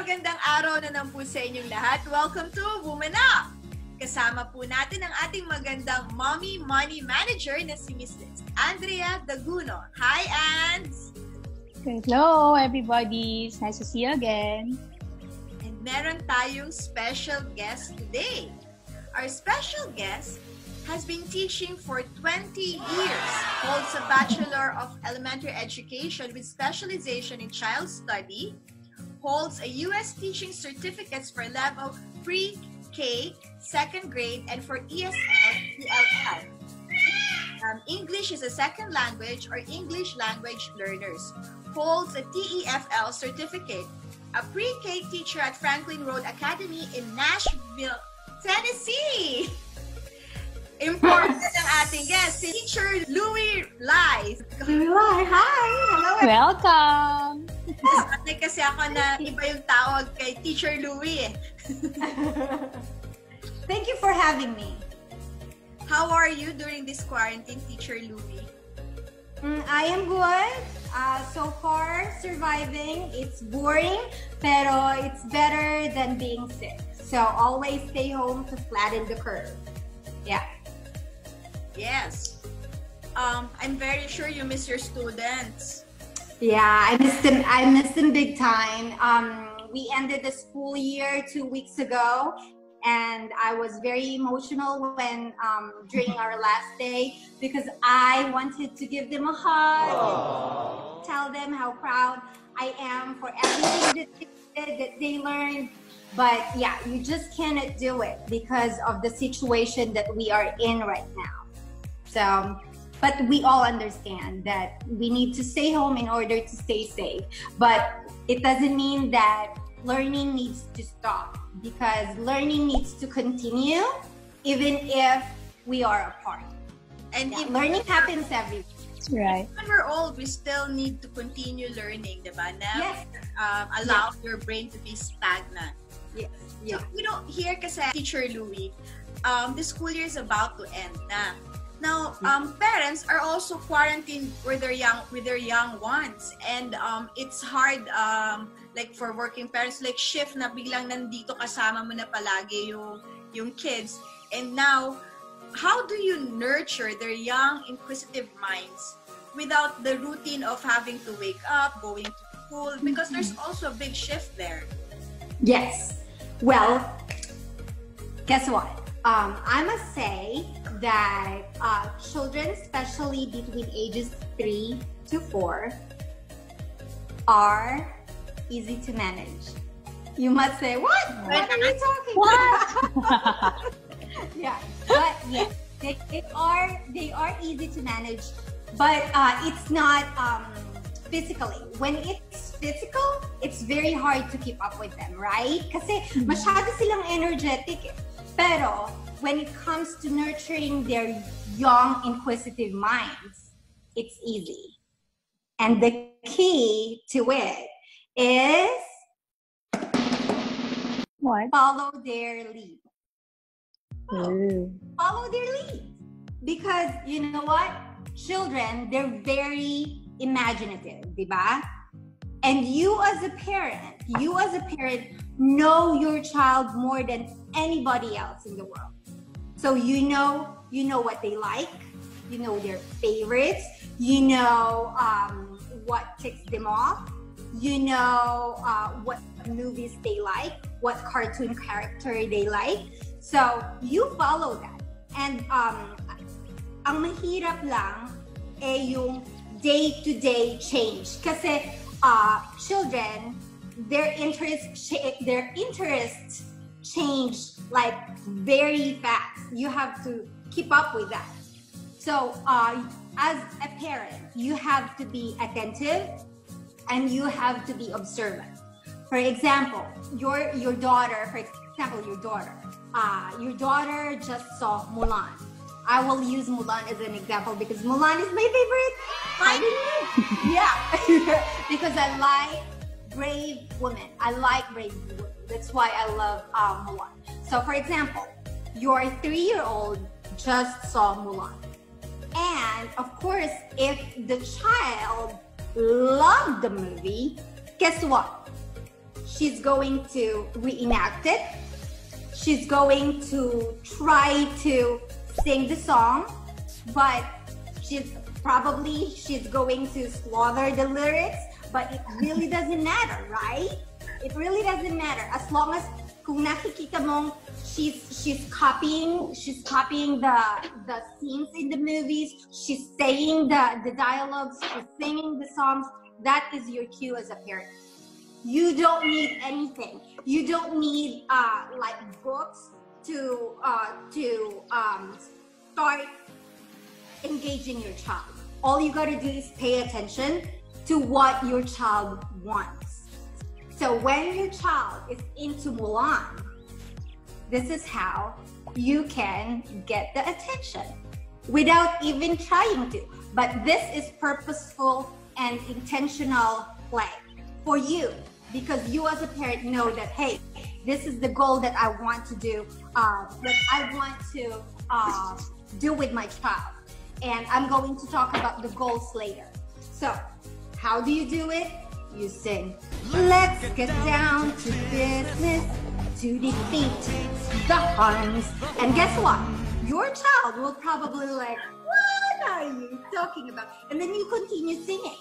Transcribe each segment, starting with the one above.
magandang araw na naman po sa inyong lahat. Welcome to Woman Up! Kasama po natin ang ating magandang Mommy Money Manager na si Miss Andrea Daguno. Hi, Ands! Hello, everybody! It's nice to see you again. And meron tayong special guest today. Our special guest has been teaching for 20 years, holds a Bachelor of Elementary Education with specialization in child study, holds a U.S. teaching certificates for level pre-K, second grade, and for ESL, ELL. English is a second language or English language learners. Holds a TEFL certificate, a pre-K teacher at Franklin Road Academy in Nashville, Tennessee. Important ang ating guest, si Teacher Lui. Hi! Hello! Welcome! Sanay kasi ako na iba yung tawag kay Teacher Lui eh. Thank you for having me. How are you during this quarantine, Teacher Lui? I am good. So far, surviving. It's boring, pero it's better than being sick. So always stay home to flatten the curve. Yeah. Yes. I'm very sure you miss your students. Yeah, I missed them big time. We ended the school year 2 weeks ago, and I was very emotional when during our last day because I wanted to give them a hug, tell them how proud I am for everything that they did, that they learned. But yeah, you just cannot do it because of the situation that we are in right now. So, but we all understand that we need to stay home in order to stay safe. But it doesn't mean that learning needs to stop, because learning needs to continue even if we are apart. And yeah, learning happens everywhere. Right. When we're old, we still need to continue learning, diba? Never allow your brain to be stagnant. Yes. So, you know, here kasi, Teacher Lui, the school year is about to end na. Now, parents are also quarantined with their young ones, and it's hard, like for working parents, like shift na biglang nandito kasama mo na palagi yung kids. And now, how do you nurture their young, inquisitive minds without the routine of having to wake up, going to school? Because there's also a big shift there. Yes. Well, guess what? I must say that children, especially between ages 3 to 4, are easy to manage. You must say, what? What are you talking about? Yeah, but yes, they are easy to manage, but it's not physically. When it's physical, it's very hard to keep up with them, right? Kasi masyado silang energetic. Pero when it comes to nurturing their young, inquisitive minds, it's easy. And the key to it is What? follow their lead. Follow their lead. Because you know what? Children, they're very imaginative, diba? And you as a parent know your child more than anybody else in the world. So you know what they like, you know their favorites, you know what ticks them off, you know what movies they like, what cartoon character they like. So you follow that. And ang mahirap lang yung day-to-day change. Kasi children, their interests change like very fast. You have to keep up with that. So as a parent, you have to be attentive and you have to be observant. For example, your daughter just saw Mulan. I will use Mulan as an example because Mulan is my favorite. Yeah, because I like brave women. That's why I love Mulan. So for example, your 3-year-old just saw Mulan. And of course, if the child loved the movie, guess what? she's going to reenact it. She's going to try to sing the song, but she's going to slaughter the lyrics, but it really doesn't matter, right? It really doesn't matter as long as kung nakikita mong she's copying the scenes in the movies, she's saying the dialogues, she's singing the songs. That is your cue as a parent. You don't need anything. You don't need like books to start engaging your child. All you gotta do is pay attention to what your child wants. So when your child is into Mulan, this is how you can get the attention without even trying to. But this is purposeful and intentional play for you, because you as a parent know that, hey, this is the goal that I want to do, that I want to do with my child. And I'm going to talk about the goals later. So how do you do it? You sing, let's get down to business to defeat the Huns. And guess what? Your child will probably like, what are you talking about? And then you continue singing.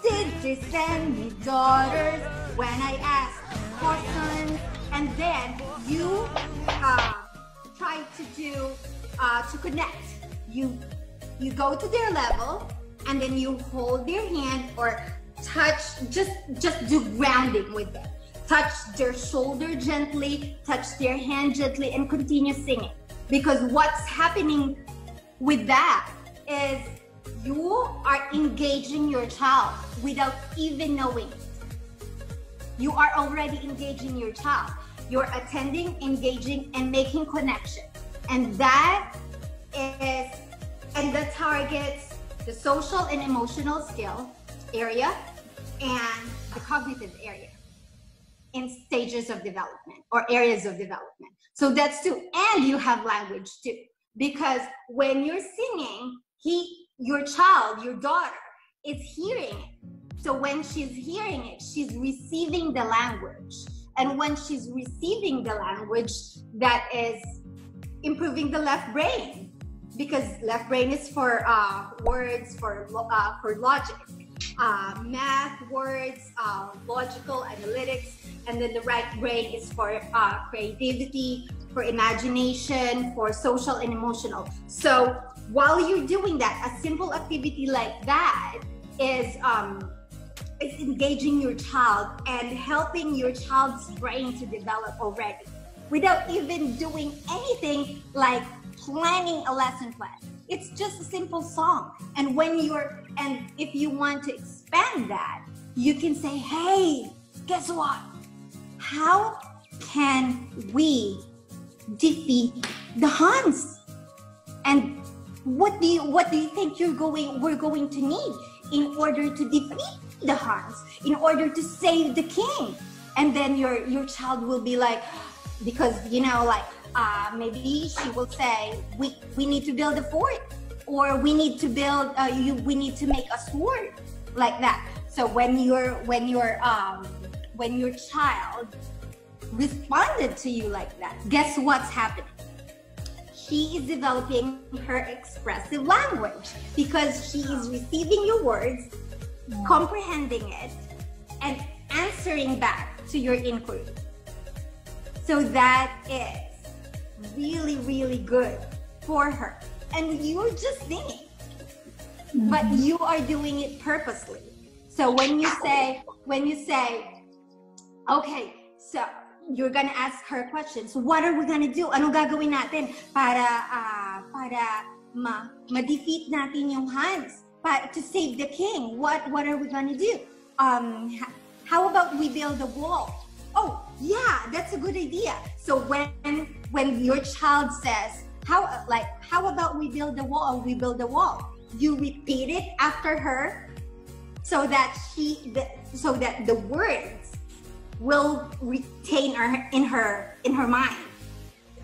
Did you send me daughters when I asked for sons? And then you try to do, to connect. You go to their level, and then you hold their hand or touch, just do grounding with them. Touch their shoulder gently, touch their hand gently, and continue singing. Because what's happening with that is you are engaging your child without even knowing it. You are already engaging your child. You're attending, engaging, and making connection. And that targets the social and emotional skill area and the cognitive area in stages of development or areas of development. So that's two. And you have language too, because when you're singing, your child, your daughter, is hearing it. So when she's hearing it, she's receiving the language. And when she's receiving the language, that is improving the left brain, because left brain is for words, for logic, math, words, logical, analytics, and then the right brain is for creativity, for imagination, for social and emotional. So while you're doing that, a simple activity like that is engaging your child and helping your child's brain to develop already, without even doing anything like planning a lesson plan. It's just a simple song. And if you want to expand that, you can say, hey, guess what? How can we defeat the Huns? And what do you think we're going to need in order to defeat the Huns, in order to save the king? And then your child will be like, because maybe she will say, we need to build a fort, or we need to build we need to make a sword, like that. So when your child responded to you like that, guess what's happening? She is developing her expressive language, because she is receiving your words, comprehending it, and answering back to your inquiry. So that is really, really good for her. And you're just singing, but you are doing it purposely. So when you say, okay, so you're gonna ask her questions. So what are we gonna do? Ano gagawin natin para ma-defeat natin yung Huns, to save the king? What are we gonna do? How about we build a wall? Oh, yeah, that's a good idea. So when your child says, how about we build a wall, or we build a wall, you repeat it after her, so that the words will retain in her mind.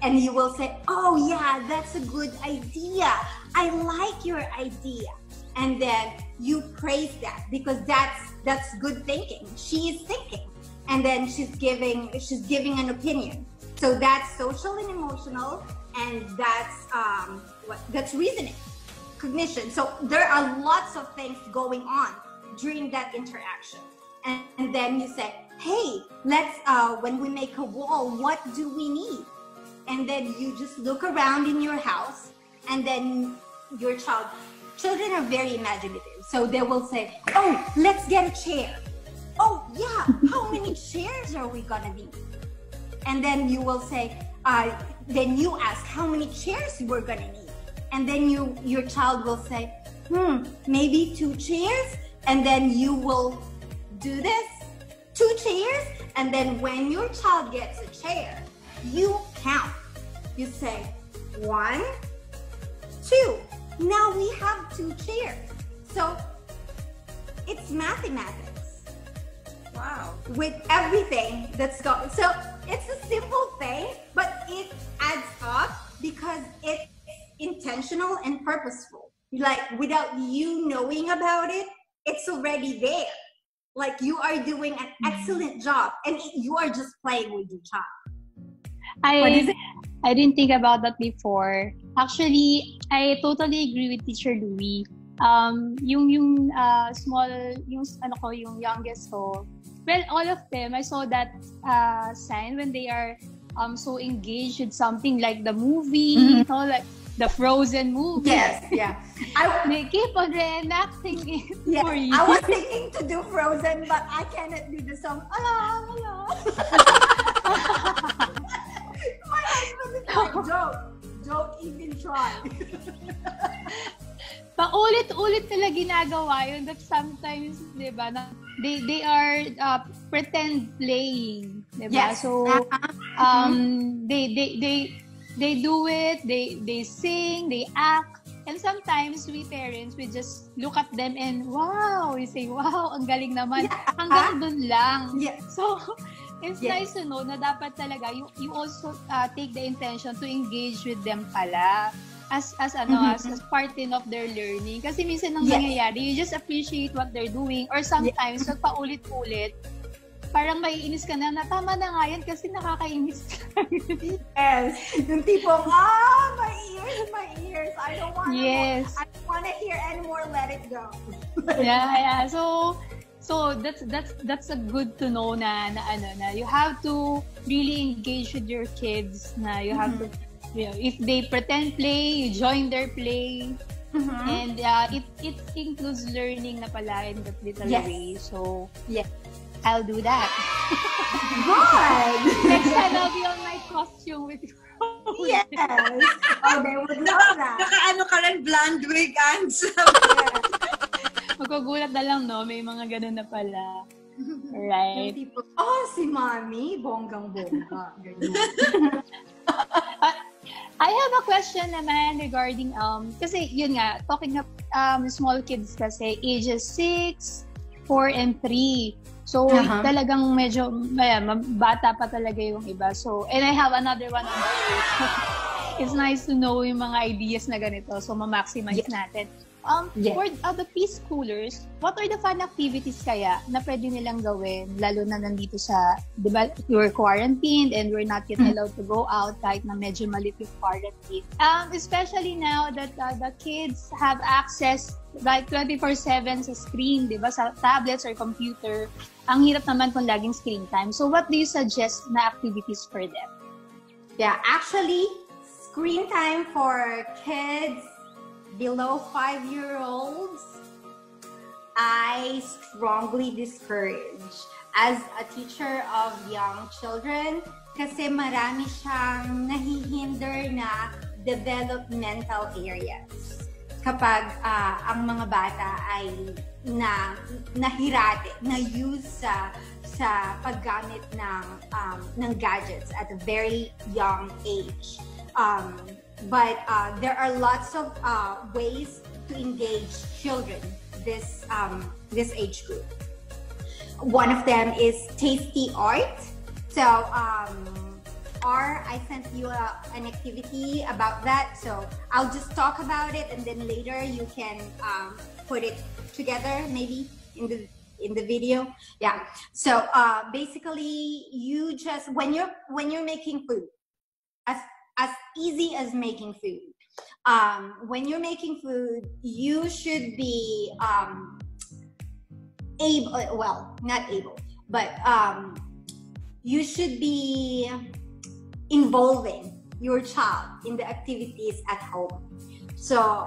And you will say, oh yeah, that's a good idea. I like your idea. And then you praise that, because that's good thinking. She is thinking. and then she's giving an opinion. So that's social and emotional, and that's reasoning, cognition. So there are lots of things going on during that interaction. And then you say, hey, let's when we make a wall, what do we need? And then you just look around in your house, and then your children are very imaginative. So they will say, oh, let's get a chair. Oh yeah, how many chairs are we gonna need? And then you will say, then you ask how many chairs we're gonna need. And then your child will say, maybe 2 chairs. And then you will do this, 2 chairs. And then when your child gets a chair, you count. You say, 1, 2. Now we have 2 chairs. So it's mathematics. Wow. With everything that's going. So it's a simple thing, but it adds up because it's intentional and purposeful. Like without you knowing about it, it's already there. Like you are doing an excellent job, and you are just playing with your child. What is it? I didn't think about that before. Actually, I totally agree with Teacher Lui. Yung small, yung youngest ko. Well, all of them, I saw that sign when they are so engaged with something like the movie, like the Frozen movie. Yes, yeah. They keep on reenacting it for you. I was thinking to do Frozen, but I cannot do the song. Ala. My husband is like, don't even try. Paulit-ulit nila ginagawa yun, that sometimes, di ba, they are pretend playing, di ba? Yes. So, they do it, they sing, they act, and sometimes we parents, we just look at them and wow, we say, wow, ang galing naman. Yeah. Hanggang dun lang. Yeah. So, it's nice to know na dapat talaga, you also take the intention to engage with them pala. As part of their learning. Kasi minsan nang nangyayari, you just appreciate what they're doing, or sometimes pag paulit-ulit, parang maiinis ka na tama na nga yan kasi nakakainis ka. Yes. Yung tipong, my ears. I don't want to hear anymore, let it go. Yeah. So that's a good to know na you have to really engage with your kids, na you have to, if they pretend play, you join their play. And it includes learning na pala in that little way. So I'll do that. Good! Next time I'll be on my costume with you. Yes! Oh, they would love that. Naka-ano ka rin, blonde wig, Ans. Magkugulat na lang, no? May mga ganun na pala. Right? People, si Mami, bonggang-bongga. I have a question naman regarding, kasi yun nga, talking of small kids kasi, ages 6, 4, and 3. So, talagang medyo, bata pa talaga yung iba. So, and I have another one on the way. It's nice to know yung mga ideas na ganito. So, ma-maximize natin. For the preschoolers, what are the fun activities kaya na pwede nilang gawin? Lalo na nandito sa, di ba, we're quarantined and we're not yet allowed to go out kahit na medyo malit yung quarantine. Especially now that the kids have access like 24/7 sa screen, di ba, sa tablets or computer. Ang hirap naman kung laging screen time. So what do you suggest na activities for them? Yeah, actually, screen time for kids below 5-year-olds, I strongly discourage as a teacher of young children kasi marami siyang nahihinder na developmental areas. Kapag ang mga bata ay nahirate, na-use sa paggamit ng gadgets at a very young age. But there are lots of ways to engage children this age group. One of them is tasty art. So I sent you an activity about that. So I'll just talk about it, and then later you can put it together maybe in in the video. Yeah. So basically, you just when you're making food, as easy as making food. When you're making food, you should be able. Well, not able, but you should be involving your child in the activities at home. So,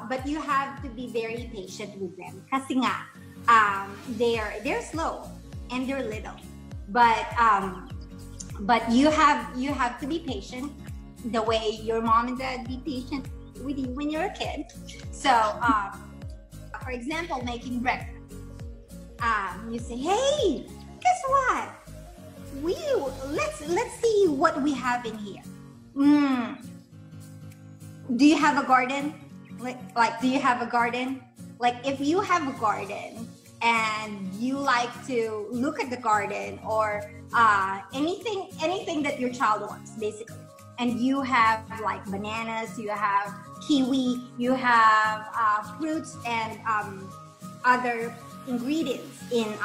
but you have to be very patient with them. Kasi nga, they're slow and they're little. But you have to be patient the way your mom and dad be patient with you when you're a kid. So, for example, making breakfast. You say, hey, guess what? Let's see what we have in here. Do you have a garden? Like, do you have a garden? Like, if you have a garden and you like to look at the garden or anything that your child wants, basically, and you have like bananas, you have kiwi, you have fruits and other ingredients in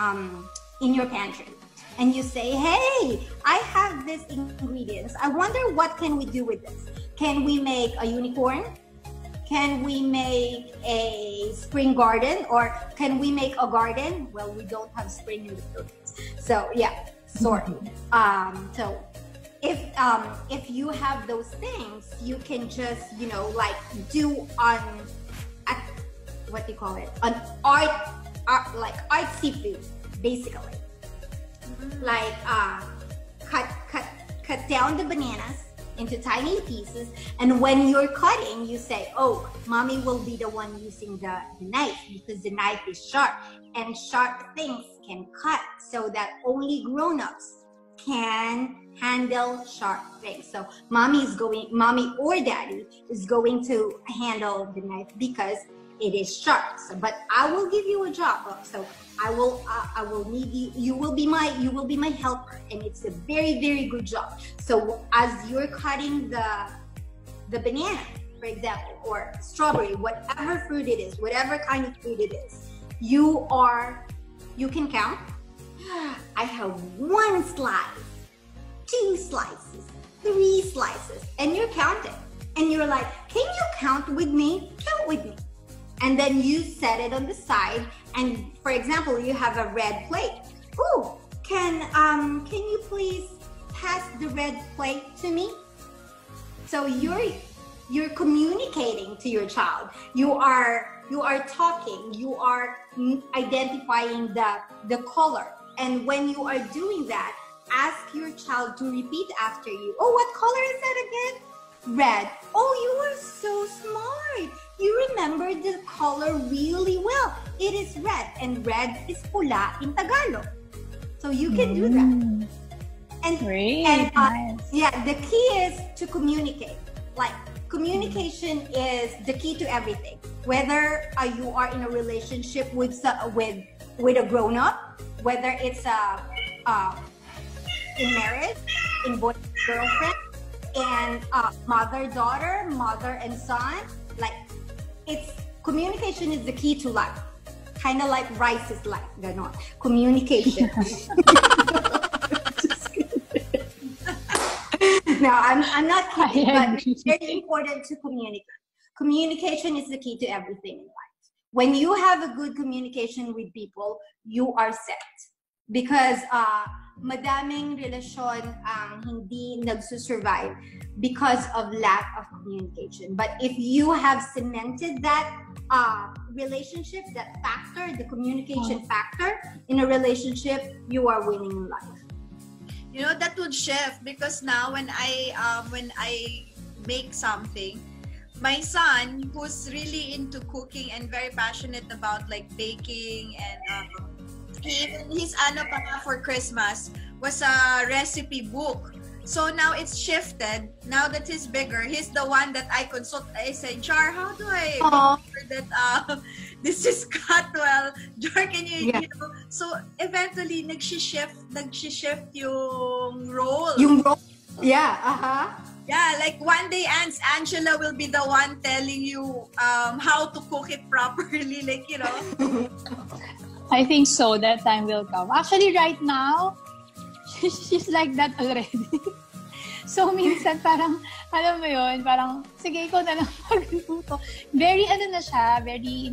your pantry, and you say, hey, I have these ingredients, I wonder what can we do with this. Can we make a unicorn? Can we make a spring garden? Or can we make a garden? Well, we don't have spring in the Philippines, so yeah, sorry. So if you have those things, you can just like do what do you call it, an art like artsy food, basically. Like cut down the bananas into tiny pieces, and when you're cutting, you say, oh, mommy will be the one using the knife because the knife is sharp, and sharp things can cut, so that only grown-ups can handle sharp things. So mommy or daddy is going to handle the knife because it is sharp. So, but I will give you a job. So I will need you. You will be my helper, and it's a very, very good job. So as you're cutting the banana, for example, or strawberry, whatever fruit it is, whatever kind of fruit it is, you can count. I have 1 slice, 2 slices, 3 slices, and you're counting. And you're like, can you count with me? Count with me. And then you set it on the side. And for example, you have a red plate. Oh, can you please pass the red plate to me? So you're communicating to your child. You are talking. You are identifying the color. And when you are doing that, ask your child to repeat after you. Oh, what color is that again? Red. Oh, you are so smart. You remember the color really well. It is red, and red is pula in Tagalog. So you can do that. And nice. Yeah, the key is to communicate. Like, communication is the key to everything. Whether you are in a relationship with a grown-up, whether it's in marriage, in boyfriend, girlfriend, and mother-daughter, mother and son, like, communication is the key to life. Kind of like rice is life, ganon. Communication. No, I'm not kidding, but it's very important to communicate. Communication is the key to everything in life. When you have a good communication with people, you are set. Because madaming relasyon ang hindi nagsusurvive because of lack of communication. But if you have cemented that relationship, that factor, the communication factor in a relationship, you are winning in life. That would shift, because now when I make something, my son, who's really into cooking and very passionate about like baking, and his for Christmas was a recipe book. So now it's shifted. Now that he's bigger, he's the one that I consult. I say, Jar, how do I make sure that this is cut well? Jar, can you, So eventually, nag-shift yung role. Yeah, Yeah, like one day, Angela will be the one telling you how to cook it properly, like, I think so. That time will come. Actually, right now, she's like that already. So, minsan parang, alam mo yun, parang, sige, ikaw na lang magluto. Very, na siya, very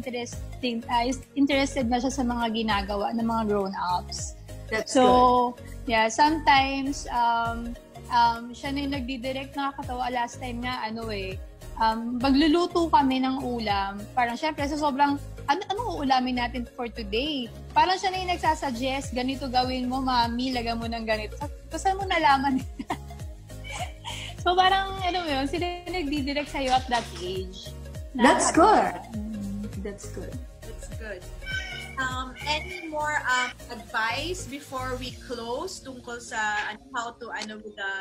interested na siya sa mga ginagawa ng mga grown-ups. That's so, good. Yeah, sometimes, siya na yung nagdidirect, nakakatawa. Last time nga, magluluto kami ng ulam. Parang, syempre, sa sobrang, anong uulamin natin for today? Parang siya na yung nagsasuggest, ganito gawin mo, mami, lagyan mo ng ganito. Saan mo nalaman? So parang, yun, sila nagdidirect sa'yo at that age. That's good. That's good. That's good. Any more advice before we close tungkol sa how to with the,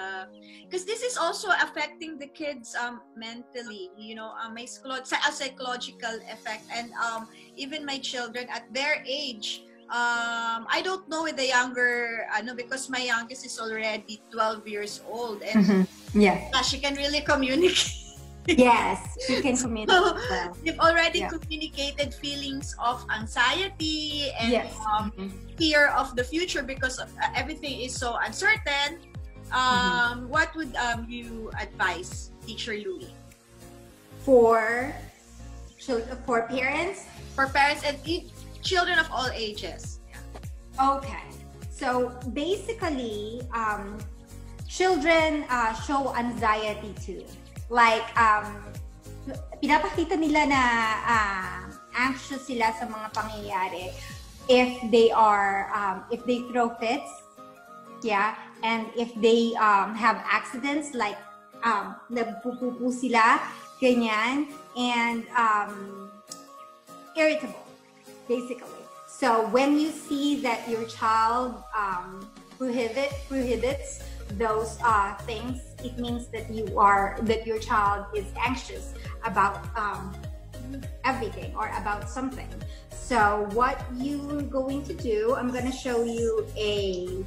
because this is also affecting the kids mentally, may psychological effect, and even my children at their age. I don't know with the younger, because my youngest is already 12 years old, and she can really communicate. Yes, she can communicate. So, they've already communicated feelings of anxiety and fear of the future because of, everything is so uncertain. What would you advise, Teacher Lui? For parents? For parents and children of all ages. Okay. So basically, children show anxiety too. Like, pinapakita nila na anxious sila sa mga pangyayari if they throw fits, and if they have accidents, like nagpupupo sila, ganyan, and irritable, basically. So when you see that your child prohibits those things, it means that your child is anxious about everything or about something. So what you're going to do, I'm going to show you a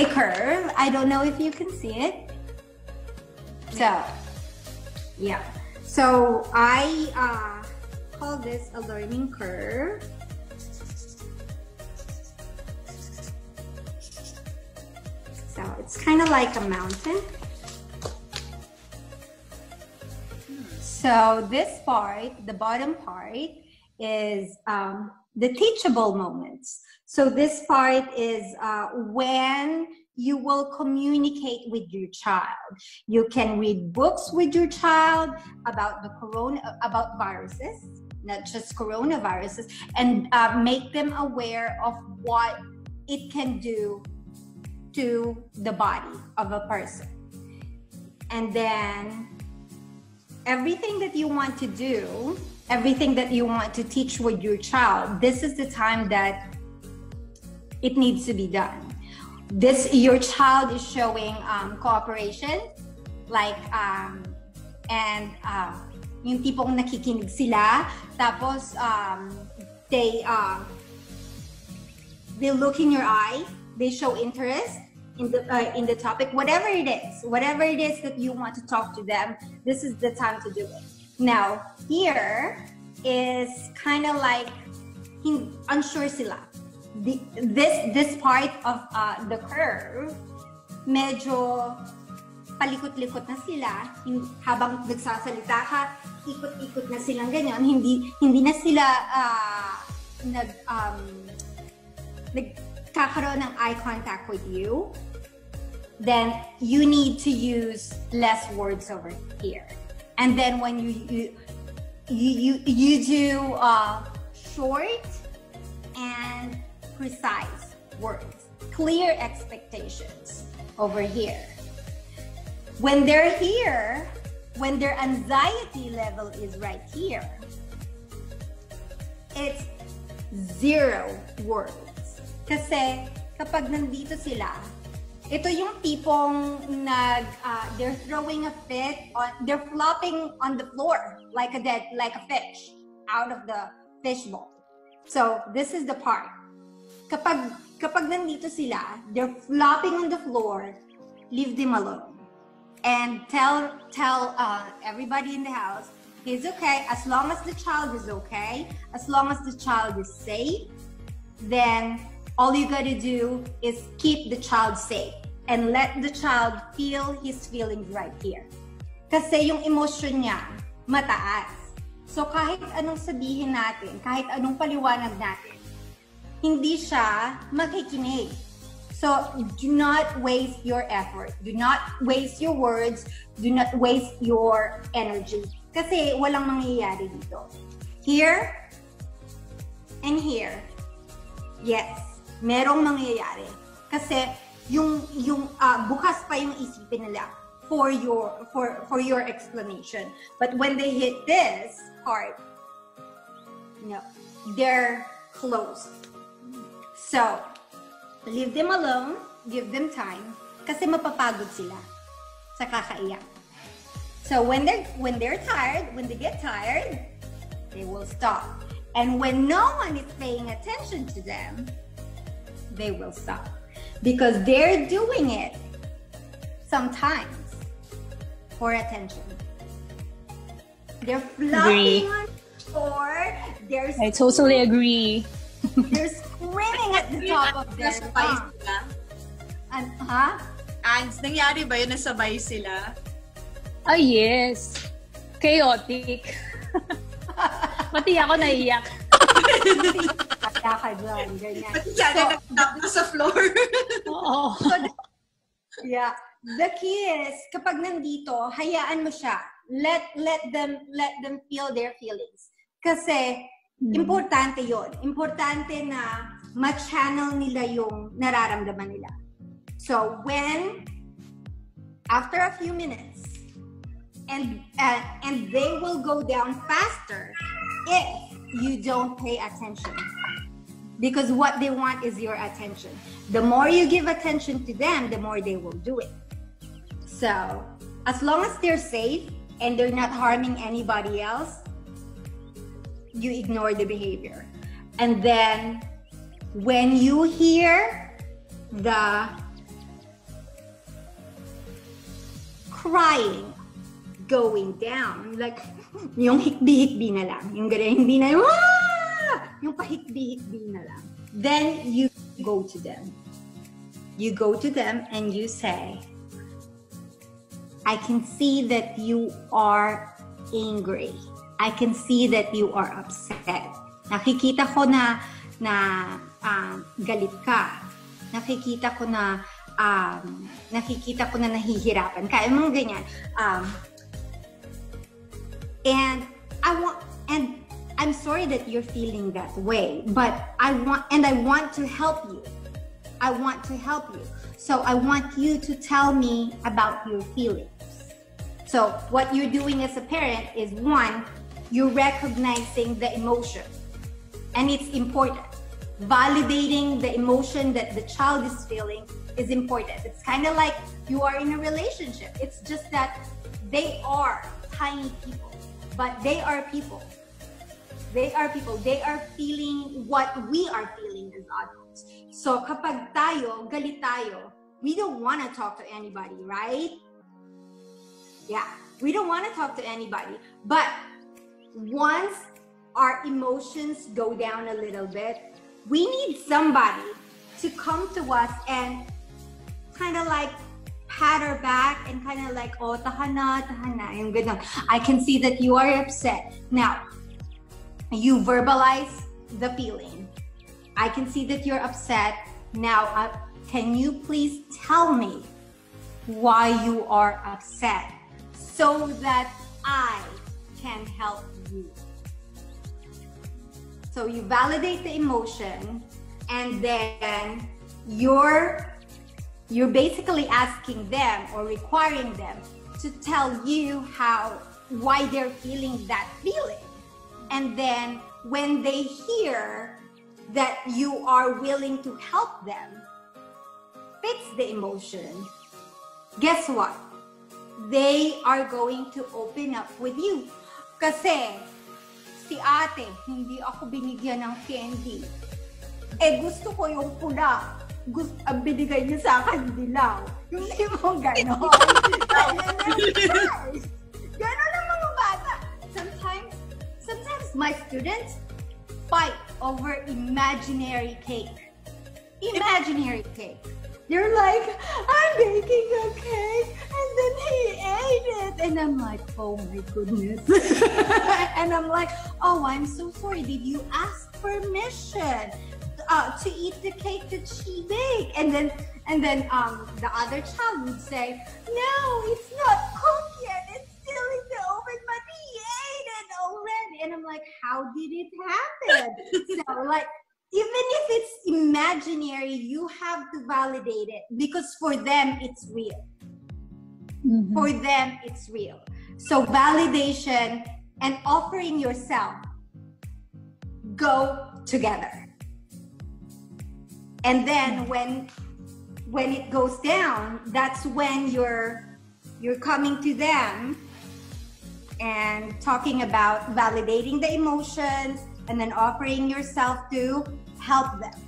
curve. I don't know if you can see it. So yeah, so I call this a learning curve. So it's kind of like a mountain. So this part, the bottom part, is the teachable moments. So this part is when you will communicate with your child. You can read books with your child about about viruses, not just coronaviruses, and make them aware of what it can do to the body of a person. And then everything that you want to do, everything that you want to teach with your child, this is the time that it needs to be done. Your child is showing cooperation, like and yung tipong nakikinig sila, tapos they look in your eye, they show interest in the topic, whatever it is that you want to talk to them. This is the time to do it. Now here is kind of like unsure sila. This part of the curve, medyo palikot-likot na sila. Habang nagsasalita ka, ikot-ikot na silang ganyan. Hindi na sila nagkakaroon ng eye contact with you. Then you need to use less words over here. And then when you do short and precise words, clear expectations over here. When they're here, when their anxiety level is right here, it's 0 words. Kasi kapag nandito sila, ito yung tipong they're throwing a fit, they're flopping on the floor like a fish out of the fishbowl. So this is the part. Kapag nandito sila, they're flopping on the floor, leave them alone. And tell everybody in the house, He's okay. As long as the child is okay, as long as the child is safe, then all you gotta do is keep the child safe and let the child feel his feelings right here. Kasi yung emotion niya, mataas. So kahit anong sabihin natin, kahit anong paliwanag natin, hindi siya makikinig. So do not waste your effort. Do not waste your words. Do not waste your energy. Kasi walang mangyayari dito. Here and here. Yes, merong mangyayari. Kasi yung bukas pa yung isipin nila for your explanation. But when they hit this part, no, they're closed. So leave them alone, give them time, kasi mapapagod sila sa kakaiyak. So when they're tired, when they get tired, they will stop. And when no one is paying attention to them, they will stop. Because they're doing it sometimes for attention. They're flopping on the floor. I totally agree. They're screaming at the top of their lungs. And nangyari ba yun, nasabay sila? Ah, yes. Chaotic. Pati ako naiyak. Kaya ka dyan, ganyan. Pati yan, nagtapos sa floor. Oo. Yeah. The key is, kapag nandito, hayaan mo siya. Let them feel their feelings. Kasi, importante yon. Importante na ma-channel nila yung nararamdaman nila. So, after a few minutes, and they will go down faster if you don't pay attention, because what they want is your attention. The more you give attention to them, the more they will do it. So as long as they're safe and they're not harming anybody else, you ignore the behavior. And then when you hear the crying going down, like yung hikbi-hikbi na lang, yung ganyan, hindi na yung pahikbi-hikbi na lang, then you go to them. You go to them and you say, I can see that you are angry. I can see that you are upset. Nakikita ko na galit ka. Nakikita ko na nahihirapan ka. Yung mga ganyan. And I'm sorry that you're feeling that way, but I want to help you. I want to help you. So I want you to tell me about your feelings. So what you're doing as a parent is, one, you're recognizing the emotion, and it's important. Validating the emotion that the child is feeling is important. It's kind of like you are in a relationship. It's just that they are tiny people, but they are people. They are people. They are feeling what we are feeling as adults. So kapag tayo, galit tayo, we don't want to talk to anybody, right? Yeah, we don't want to talk to anybody. But once our emotions go down a little bit, we need somebody to come to us and kind of like pat our back and kind of like, oh, tahana, yung ganun. I can see that you are upset. Now, you verbalize the feeling. I can see that you're upset. Now, can you please tell me why you are upset so that I can help you? So you validate the emotion, and then you're basically asking them or requiring them to tell you why they're feeling that feeling. And then when they hear that you are willing to help them fix the emotion, guess what? They are going to open up with you. Kasi si ate, hindi ako binigyan ng candy. Gusto ko yung pula. Binigay niya sa akin dilaw. Yung limong gano'n. Gano'n ang mga bata. my students fight over imaginary cake. Imaginary cake. They're like, I'm baking a cake, and then he ate it. And I'm like, oh my goodness. And I'm like, oh, I'm so sorry. Did you ask permission to eat the cake that she baked? And then the other child would say, no, it's not cooked yet. It's still in the oven, but he ate it already. And I'm like, how did it happen? So like, even if it's imaginary, you have to validate it because for them, it's real. Mm-hmm. For them, it's real. So validation and offering yourself go together. And then when it goes down, that's when you're coming to them and talking about validating the emotions and then offering yourself to help them.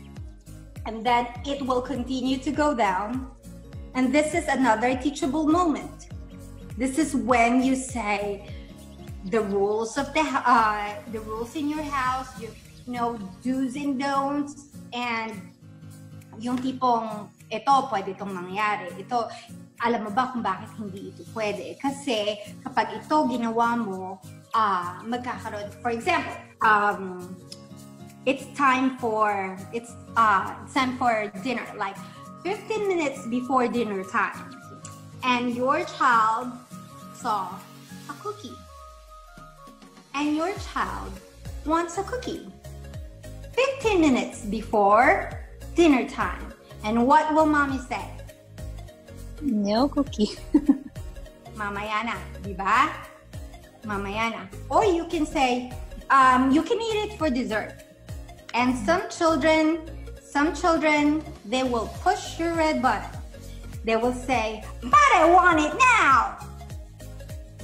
And then it will continue to go down. And this is another teachable moment. This is when you say the rules of the rules in your house, you know, do's and don'ts, and yung tipong ito pwede itong mangyari. Ito, alam mo ba kung bakit hindi ito pwede? Kasi kapag ito ginawa mo, magkakaroon. For example, it's time for dinner, like 15 minutes before dinner time, and your child saw a cookie, and your child wants a cookie 15 minutes before dinner time. And what will mommy say? No cookie. Mamaya na, di ba? Mamaya na. Or you can say, you can eat it for dessert. And some children, they will push your red button. They will say, but I want it now.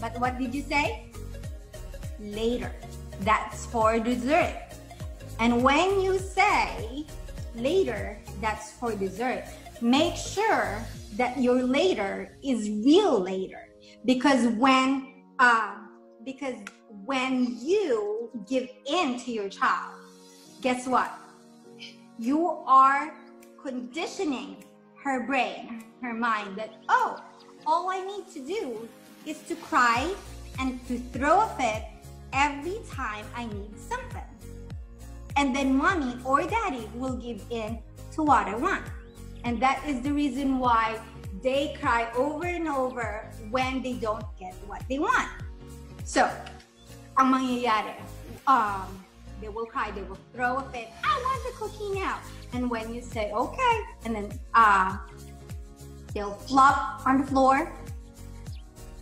But what did you say? Later. That's for dessert. And when you say later, that's for dessert, make sure that your later is real later. Because when you give in to your child, guess what? You are conditioning her brain, her mind, that, oh, all I need to do is to cry and to throw a fit every time I need something. And then mommy or daddy will give in to what I want. And that is the reason why they cry over and over when they don't get what they want. So, ang mangyayari, they will cry, they will throw a fit, I want the cookie now. And when you say, okay, and then they'll flop on the floor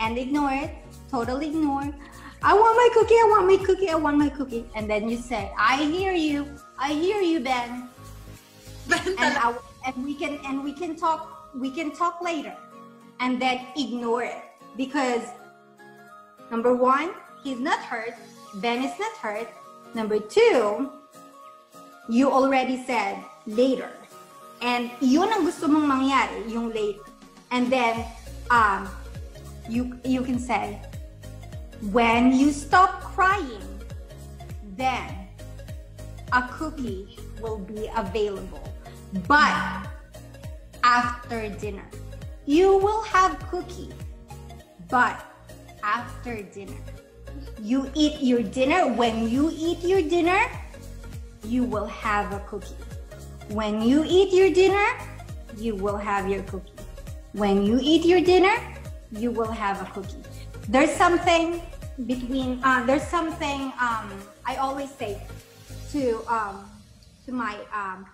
and ignore it, totally ignore. I want my cookie, I want my cookie, I want my cookie. And then you say, I hear you, Ben. And we can talk later. And then ignore it. Because number one, he's not hurt, Ben is not hurt. Number two, you already said later. And yun ang gusto mong mangyari, yung later. And then you can say, when you stop crying, then a cookie will be available. But after dinner, you will have cookie. But after dinner, you eat your dinner. When you eat your dinner, you will have a cookie. When you eat your dinner, you will have your cookie. When you eat your dinner, you will have a cookie. There's something between, I always say to my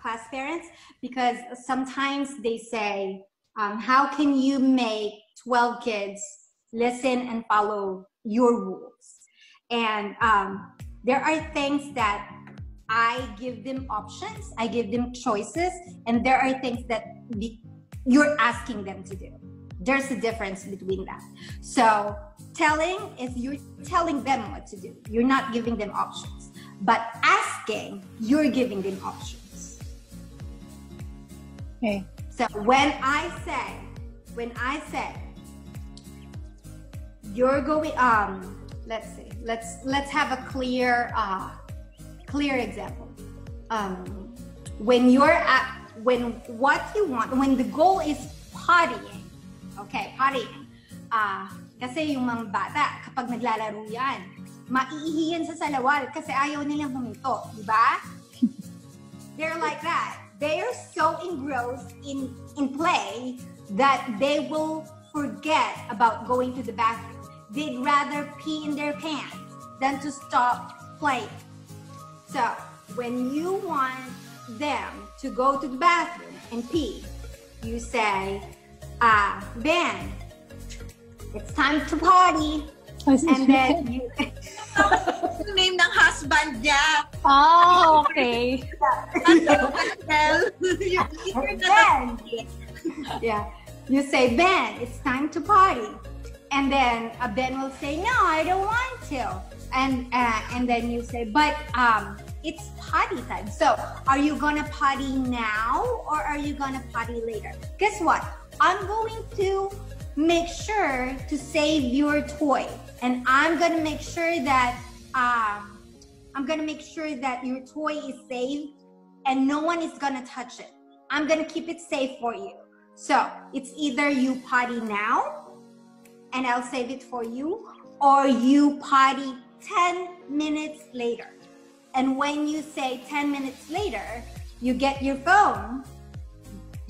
class parents, because sometimes they say, how can you make 12 kids listen and follow your rules? And there are things that I give them options, I give them choices, and there are things that you're asking them to do. There's a difference between that. So telling is you're telling them what to do. You're not giving them options. But asking, you're giving them options. Okay. So when I say, you're going, let's see. Let's have a clear example. When what you want, when the goal is partying, okay, partying. Kasi yung mga bata, kapag naglalaro yan, maiihiyan sa salawal kasi ayaw nilang huminto, di ba? They're like that. They are so engrossed in play that they will forget about going to the bathroom. They'd rather pee in their pants than to stop playing. So, when you want them to go to the bathroom and pee, you say, Ben, it's time to party. And then you... Yung name ng husband niya. Oh, okay. Ben. Yeah. You say, Ben, it's time to party. And then Ben will say, no, I don't want to. And then you say, but it's party time. So are you gonna party now or are you gonna party later? Guess what? I'm going to make sure to save your toy, and I'm gonna make sure that your toy is saved and no one is gonna touch it. I'm gonna keep it safe for you. So it's either you party now and I'll save it for you, or you party 10 minutes later. And when you say 10 minutes later, you get your phone,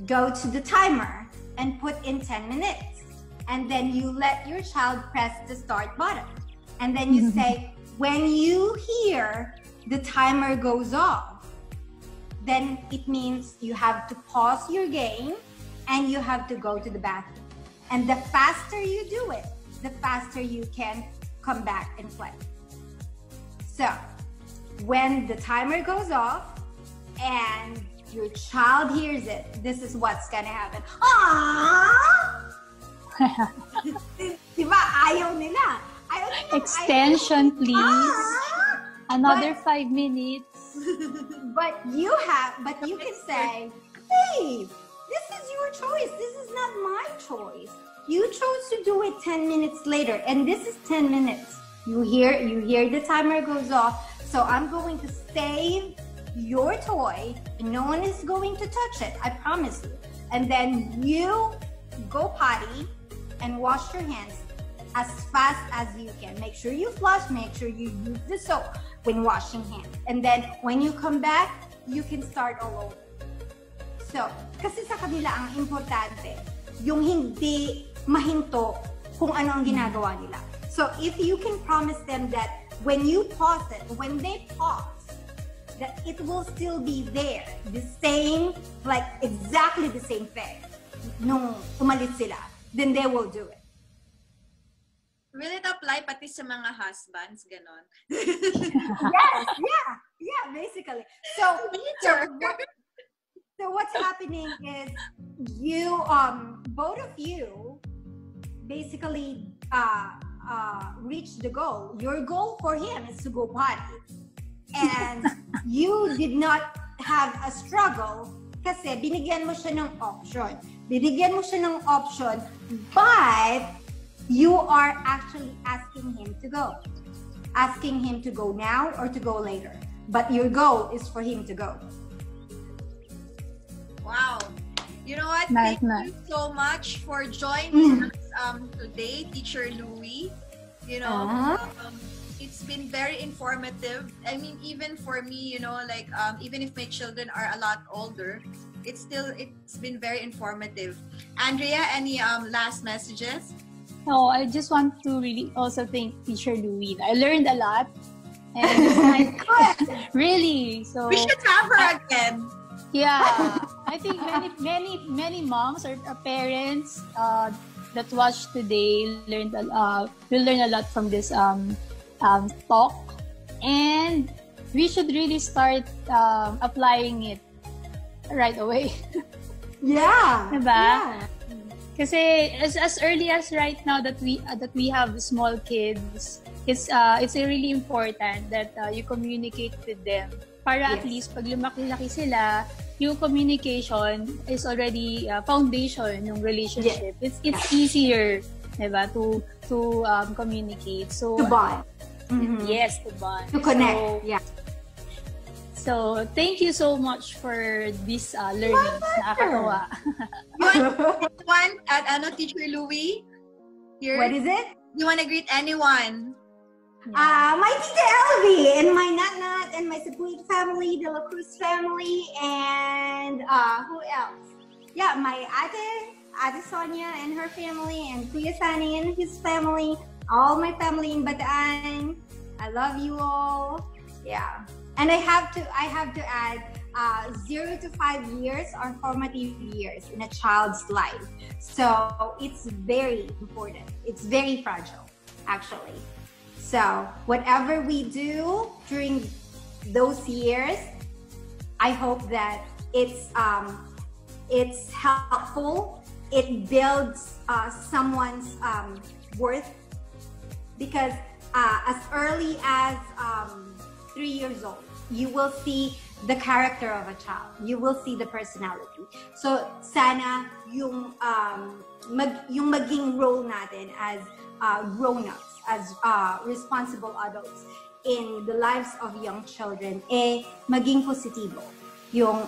go to the timer and put in 10 minutes. And then you let your child press the start button. And then you say, when you hear the timer goes off, then it means you have to pause your game and you have to go to the bathroom. And the faster you do it, the faster you can come back and play. So, when the timer goes off and your child hears it, this is what's gonna happen. Aww! Diba? Ayaw nila. Extension, please. Another 5 minutes. But you can say, hey, this is your choice. This is not my choice. You chose to do it 10 minutes later, and this is 10 minutes. You hear the timer goes off, so I'm going to save your toy, and no one is going to touch it, I promise you. And then you go potty and wash your hands as fast as you can. Make sure you flush, make sure you use the soap when washing hands. And then when you come back, you can start all over. So, kasi sa kanila ang importante, yung hindi mahinto kung ano ang ginagawa nila. So, if you can promise them that when you pause it, when they pause, that it will still be there, the same, like exactly the same thing, nung umalis sila, then they will do it. Will it apply pati sa mga husbands, ganon? Yes, yeah, basically. So what's happening is you, both of you, basically reach the goal. Your goal for him is to go potty, and you did not have a struggle kasi binigyan mo siya ng option. But you are actually asking him to go. Asking him to go now or to go later. But your goal is for him to go. Wow. You know what? Nice, Thank you so much for joining us today, Teacher Lui. You know, it's been very informative. I mean, even for me, you know, like even if my children are a lot older, it's been very informative. Andrea, any last messages? No, I just want to really also thank Teacher Lui. I learned a lot. And really, so We should have her again. yeah, I think many moms or parents that watch today will learn a lot from this talk, and we should really start applying it right away. Yeah. Diba? Yeah. Kasi as early as right now that we have small kids, it's really important that you communicate with them. Para at least pag lumaki-laki sila, yung communication is already foundation ng relationship. It's easier diba? To communicate. So To bond. Yes, to bond. To connect. So, yeah. So, thank you so much for this learnings. Nakakatawa. You want Teacher Louie? Here? What is it? You want to greet anyone? My Tita Elvie and my Nat and my Sapuit family, the La Cruz family, and who else? Yeah, my Ate Sonia and her family, and Kuya Sani and his family, all my family in Bataan. I love you all. Yeah. And I have to add 0 to 5 years are formative years in a child's life. So it's very important. It's very fragile, actually. So whatever we do during those years, I hope that it's helpful. It builds someone's worth, because as early as 3 years old, you will see the character of a child. You will see the personality. So sana yung maging role natin as grown-ups, as responsible adults in the lives of young children, maging positibo. Yung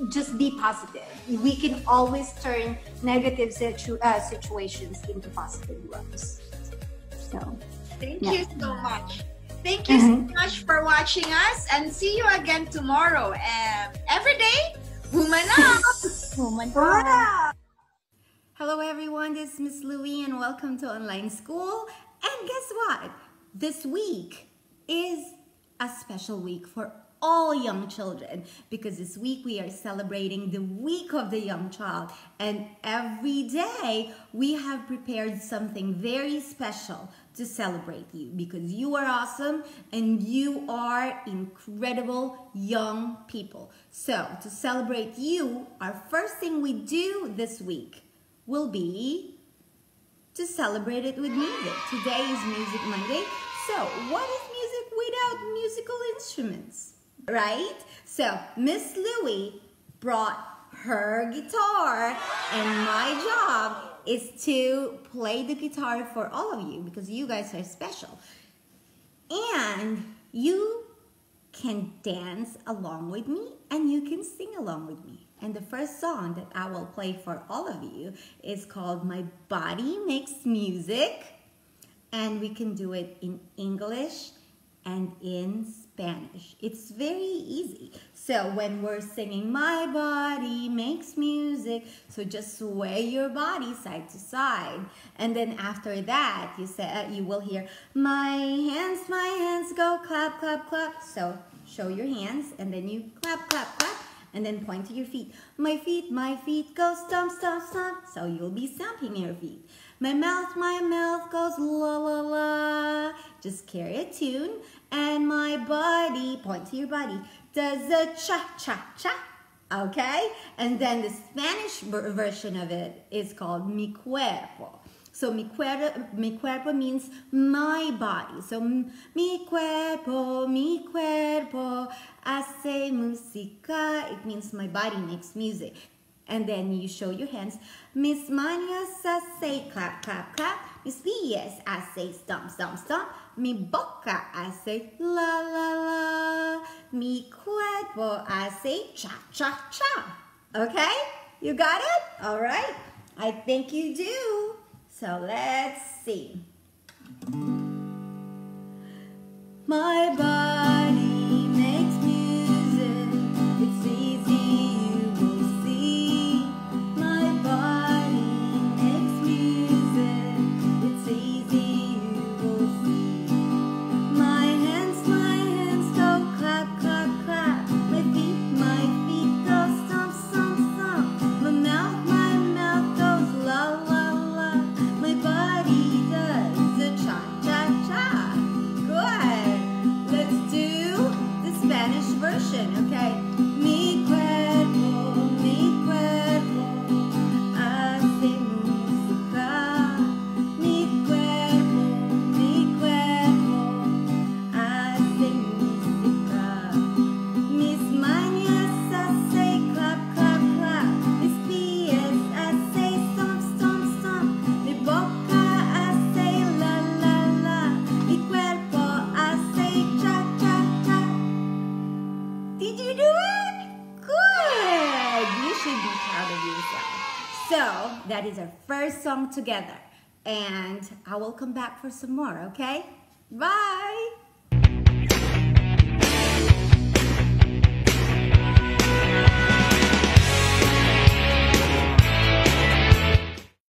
just be positive. We can always turn negative situations into positive ones. So thank you so much. Thank you so much for watching us, and see you again tomorrow. Every day, woman up! Woman up! Hello everyone, this is Miss Louie and welcome to Online School. And guess what? This week is a special week for all young children, because this week we are celebrating the Week of the Young Child, and every day we have prepared something very special to celebrate you, because you are awesome and you are incredible young people. So to celebrate you, our first thing we do this week will be to celebrate it with music. Today is Music Monday. So what is music without musical instruments, right? So Miss Louie brought her guitar, and my job is to play the guitar for all of you, because you guys are special. And you can dance along with me, and you can sing along with me. And the first song that I will play for all of you is called My Body Makes Music. And we can do it in English and in Spanish. It's very easy. So when we're singing My Body Makes Music, so just sway your body side to side. And then after that, you will hear my hands go clap, clap, clap. So show your hands, and then you clap, clap, clap. And then point to your feet. My feet go stomp, stomp, stomp. So you'll be stomping your feet. My mouth goes la, la, la. Just carry a tune. And my body, point to your body, does a cha, cha, cha. Okay? And then the Spanish version of it is called mi cuerpo. So mi cuerpo means my body. So mi cuerpo hace música. It means my body makes music. And then you show your hands. Mis manos hace clap, clap, clap. Mis pies hace stomp, stomp, stomp. Mi boca hace la, la, la. Mi cuerpo hace cha, cha, cha. Okay? You got it? All right. I think you do. So let's see. My body makes music. It's easy, you will see. My body makes music. It's easy, you will see. My hands go clap, clap, clap. My feet go stomp, stomp, stomp. My mouth goes la, la, la. My body does the cha, cha, cha. Good. Let's proud of yourself. So that is our first song together. And I will come back for some more, okay? Bye!